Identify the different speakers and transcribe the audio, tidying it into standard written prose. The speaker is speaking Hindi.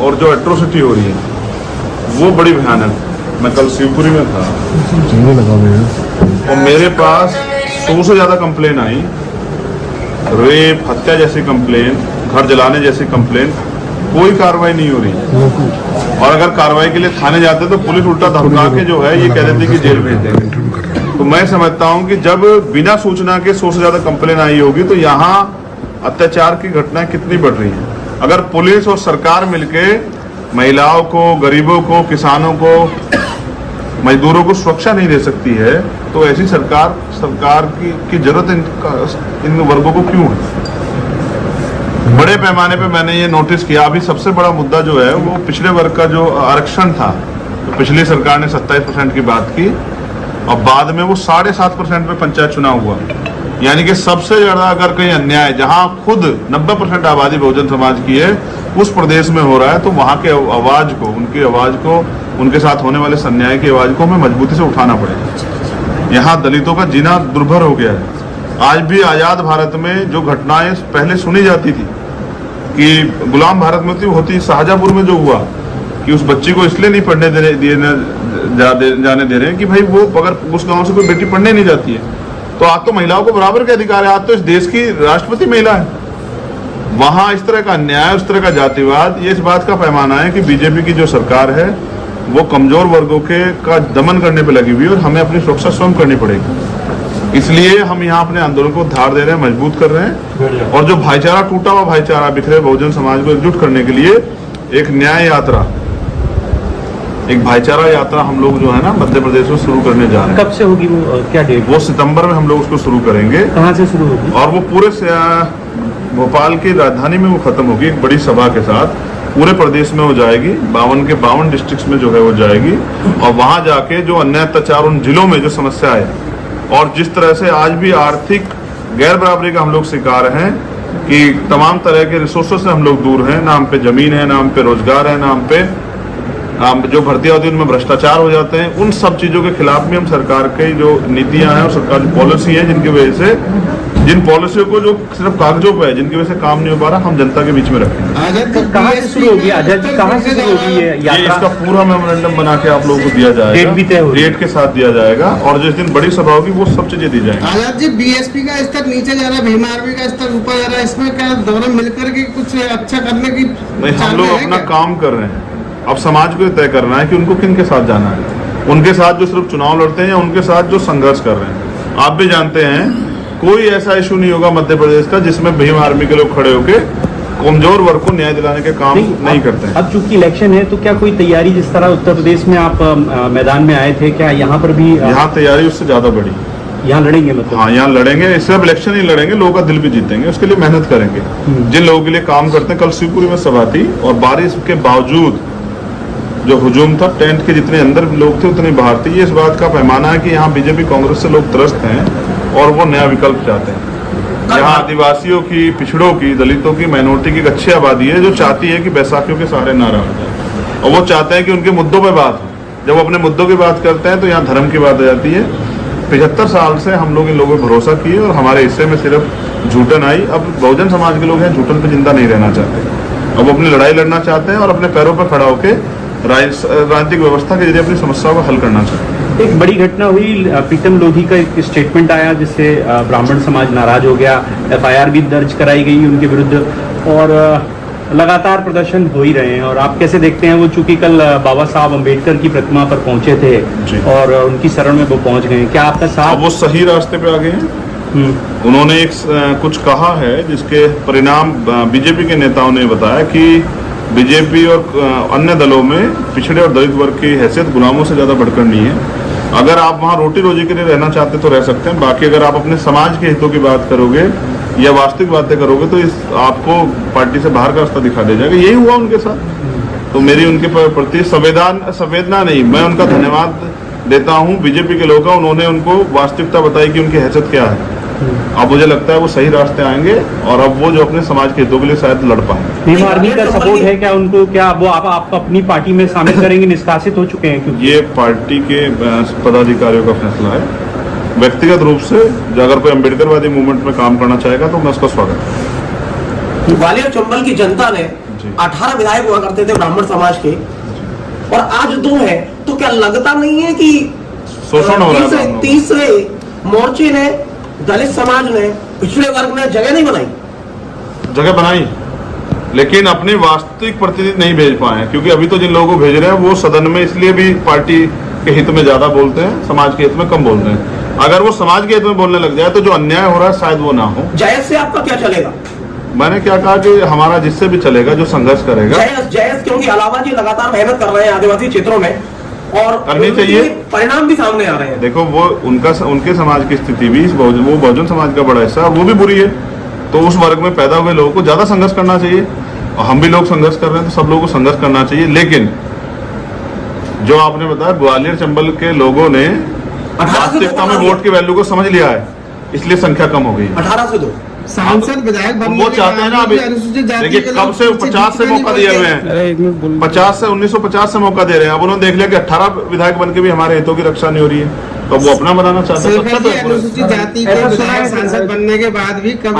Speaker 1: और जो एट्रोसिटी हो रही है वो बड़ी भयानक। मैं कल शिवपुरी में था और मेरे पास 100 से ज़्यादा कंप्लेन आई, रेप, हत्या जैसी कंप्लेन, घर जलाने जैसी कंप्लेन। कोई कार्रवाई नहीं हो रही, और अगर कार्रवाई के लिए थाने जाते तो पुलिस उल्टा धमका के जो है ये कह देती कि जेल भेज देंगे। तो मैं समझता हूँ कि जब बिना सूचना के 100 से ज़्यादा कंप्लेन आई होगी तो यहाँ अत्याचार की घटनाएं कितनी बढ़ रही हैं। अगर पुलिस और सरकार मिलके महिलाओं को, गरीबों को, किसानों को, मजदूरों को सुरक्षा नहीं दे सकती है तो ऐसी सरकार की जरूरत इन वर्गों को क्यों है। बड़े पैमाने पे मैंने ये नोटिस किया। अभी सबसे बड़ा मुद्दा जो है वो पिछड़े वर्ग का जो आरक्षण था, तो पिछली सरकार ने 27% की बात की और बाद में वो 7.5% पे पंचायत चुनाव हुआ। यानी कि सबसे ज्यादा अगर कहीं अन्याय जहां खुद 90% आबादी बहुजन समाज की है उस प्रदेश में हो रहा है तो वहां के आवाज को, उनकी आवाज को, उनके साथ होने वाले अन्याय की आवाज को हमें मजबूती से उठाना पड़ेगा। यहाँ दलितों का जीना दुर्भर हो गया है। आज भी आजाद भारत में जो घटनाएं पहले सुनी जाती थी कि गुलाम भारत में होती, शाहजहांपुर में जो हुआ कि उस बच्ची को इसलिए नहीं पढ़ने जाने दे रहे हैं कि भाई वो अगर उस गांव से कोई बेटी पढ़ने नहीं जाती है तो आज तो महिलाओं को बराबर के अधिकार है। आज तो इस देश की राष्ट्रपति महिला है। वहां इस तरह का अन्याय, उस तरह का जातिवाद, ये इस बात का पैमाना है कि बीजेपी की जो सरकार है वो कमजोर वर्गों का दमन करने पे लगी हुई है और हमें अपनी सुरक्षा स्वयं करनी पड़ेगी। इसलिए हम यहाँ अपने आंदोलन को धार दे रहे हैं, मजबूत कर रहे हैं और जो भाईचारा, टूटा हुआ भाईचारा, बिखरे बहुजन समाज को एकजुट करने के लिए एक न्याय यात्रा, एक भाईचारा यात्रा हम लोग जो है ना मध्य प्रदेश में शुरू करने जा रहे हैं।
Speaker 2: कब से होगी वो, क्या डेट?
Speaker 1: वो सितंबर में हम लोग उसको शुरू करेंगे।
Speaker 2: कहाँ से शुरू होगी? और
Speaker 1: वो पूरे भोपाल की राजधानी में वो खत्म होगी एक बड़ी सभा के साथ। पूरे प्रदेश में हो जाएगी, 52 के 52 डिस्ट्रिक्ट्स में जो है वो जाएगी और वहां जाके जो अन्याय अत्याचार उन जिलों में जो समस्या है और जिस तरह से आज भी आर्थिक गैर बराबरी का हम लोग शिकार हैं कि तमाम तरह के रिसोर्सेज से हम लोग दूर हैं, नाम पे जमीन है, नाम पे रोजगार है, नाम पे जो भर्तियां होती है उनमें भ्रष्टाचार हो जाते हैं। उन सब चीजों के खिलाफ भी हम सरकार की जो नीतियां हैं और सरकार की पॉलिसी है जिनकी वजह से, जिन पॉलिसियों को जो सिर्फ कागजों पे है, जिनकी वजह से काम नहीं हो पा रहा, हम जनता के बीच में रखेंगे।
Speaker 2: कहाँ से शुरू होगी आजाद जी? कहाँ से शुरू होगी ये यात्रा?
Speaker 1: इसका पूरा मेमोरेंडम बना के आप लोगों को दिया जाएगा,
Speaker 2: डेट भी तय होगी,
Speaker 1: डेट के साथ दिया जाएगा और जिस दिन बड़ी सभा होगी वो सब चीजें दी जाएंगी।
Speaker 3: आजाद जी, बीएसपी का स्तर नीचे जा रहा है, भीम आर्मी का स्तर ऊपर जा रहा है, इसमें क्या दोनों मिलकर के कुछ अच्छा करने की?
Speaker 1: नहीं, हम लोग अपना काम कर रहे हैं। अब समाज को तय करना है कि उनको किन के साथ जाना है, उनके साथ जो सिर्फ चुनाव लड़ते हैं या उनके साथ जो संघर्ष कर रहे हैं। आप भी जानते हैं कोई ऐसा इशू नहीं होगा मध्य प्रदेश का जिसमें भीम आर्मी के लोग खड़े होके कमजोर वर्ग को न्याय दिलाने के काम नहीं करते हैं।
Speaker 2: अब चूंकि इलेक्शन है तो क्या कोई तैयारी, जिस तरह उत्तर प्रदेश में आप मैदान में आए थे, क्या यहाँ पर भी?
Speaker 1: यहाँ तैयारी उससे ज्यादा बड़ी।
Speaker 2: यहाँ लड़ेंगे मतलब?
Speaker 1: हाँ, यहाँ लड़ेंगे। सिर्फ इलेक्शन ही लड़ेंगे, लोगों का दिल भी जीतेंगे, उसके लिए मेहनत करेंगे। जिन लोगों के लिए काम करते हैं, कल शिवपुरी में सभा थी और बारिश के बावजूद जो हुजूम था, टेंट के जितने अंदर लोग थे उतने बाहर थे। ये इस बात का पैमाना है कि यहाँ बीजेपी कांग्रेस से लोग त्रस्त हैं और वो नया विकल्प चाहते हैं। यहाँ आदिवासियों की, पिछड़ों की, दलितों की, माइनॉरिटी की एक अच्छी आबादी है जो चाहती है कि बैसाखियों के सहारे ना रहा जाए और वो चाहते हैं कि उनके मुद्दों पर बात हो। जब अपने मुद्दों की बात करते हैं तो यहाँ धर्म की बात आ जाती है। 75 साल से हम लोग इन लोगों पर भरोसा किए और हमारे हिस्से में सिर्फ झूठन आई। अब बहुजन समाज के लोग हैं झूठन पे जिंदा नहीं रहना चाहते, अब अपनी लड़ाई लड़ना चाहते हैं और अपने पैरों पर खड़ा होकर राजनीतिक व्यवस्था के जरिए अपनी समस्याओं को हल करना चाहते हैं।
Speaker 2: एक बड़ी घटना हुई, प्रीतम लोधी का एक स्टेटमेंट आया जिससे ब्राह्मण समाज नाराज हो गया, FIR भी दर्ज कराई गई उनके विरुद्ध और लगातार प्रदर्शन हो ही रहे हैं। और आप कैसे देखते हैं वो, चूंकि कल बाबा साहब अम्बेडकर की प्रतिमा पर पहुंचे थे और उनकी शरण में वो पहुंच गए, क्या आपका साथ?
Speaker 1: वो सही रास्ते पे आ गए हैं। उन्होंने एक कुछ कहा है जिसके परिणाम बीजेपी के नेताओं ने बताया कि बीजेपी और अन्य दलों में पिछड़े और दलित वर्ग की हैसियत गुलामों से ज्यादा बढ़कर नहीं है। अगर आप वहाँ रोटी रोजी के लिए रहना चाहते तो रह सकते हैं, बाकी अगर आप अपने समाज के हितों की बात करोगे या वास्तविक बातें करोगे तो आपको पार्टी से बाहर का रास्ता दिखा दिया जाएगा। यही हुआ उनके साथ। तो मेरी उनके प्रति संवेदना नहीं, मैं उनका धन्यवाद देता हूँ बीजेपी के लोगों का। उन्होंने उनको वास्तविकता बताई कि उनकी हैसियत क्या है। अब मुझे लगता है वो सही रास्ते आएंगे और अब वो जो अपने समाज के हितों के लिए शायद लड़ पाएंगे।
Speaker 2: भीम आर्मी का सपोर्ट है क्या उनको? क्या वो आप अपनी पार्टी में शामिल करेंगे? निष्कासित हो चुके हैं क्योंकि
Speaker 1: ये पार्टी के पदाधिकारियों का फैसला है। व्यक्तिगत रूप से अगर कोई अम्बेडकरवादी मूवमेंट में काम करना चाहेगा तो मैं उसका स्वागत करूँगा।
Speaker 4: ग्वालियर चंबल की जनता ने 18 विधायक हुआ करते थे ब्राह्मण समाज के, और आज 2 है, तो क्या लगता नहीं है कि
Speaker 1: शोषण हो रहा है?
Speaker 4: तीसरे मोर्चे ने, दलित समाज ने, पिछड़े वर्ग ने जगह नहीं बनाई?
Speaker 1: जगह बनाई, लेकिन अपने वास्तविक प्रतिनिधि नहीं भेज पाए, क्योंकि अभी तो जिन लोगों को भेज रहे हैं वो सदन में इसलिए भी पार्टी के हित में ज्यादा बोलते हैं, समाज के हित में कम बोलते हैं। अगर वो समाज के हित में बोलने लग जाए तो जो अन्याय हो रहा है शायद वो ना हो।
Speaker 4: जयस से आपका क्या चलेगा?
Speaker 1: मैंने क्या कहा कि हमारा जिससे भी चलेगा, जो संघर्ष करेगा।
Speaker 4: जयस क्योंकि अलावा जी लगातार मेहनत कर रहे हैं आदिवासी क्षेत्रों में, और
Speaker 1: करनी चाहिए,
Speaker 4: परिणाम भी सामने आ रहे हैं।
Speaker 1: देखो वो उनके समाज की स्थिति भी, वो बहुजन समाज का बड़ा हिस्सा है, वो भी बुरी है, तो उस वर्ग में पैदा हुए लोगों को ज्यादा संघर्ष करना चाहिए, और हम भी लोग संघर्ष कर रहे हैं तो सब लोगों को संघर्ष करना चाहिए। लेकिन जो आपने बताया, ग्वालियर चंबल के लोगों ने वास्तविकता में वोट की वैल्यू को समझ लिया है, इसलिए संख्या कम हो गई।
Speaker 4: 18 से 2
Speaker 3: सांसद विधायक बनने
Speaker 1: वो चाहते हैं ना अभी, देखिए कब से 50 से मौका दिए हुए हैं, 50 से 1950 से मौका दे रहे हैं। अब उन्होंने देख लिया कि 18 विधायक बन के भी हमारे हितों की रक्षा नहीं हो रही है, तो वो अपना बनाना चाहते हैं।
Speaker 3: अनुसूचित जाति के विधायक सांसद बनने के बाद भी कब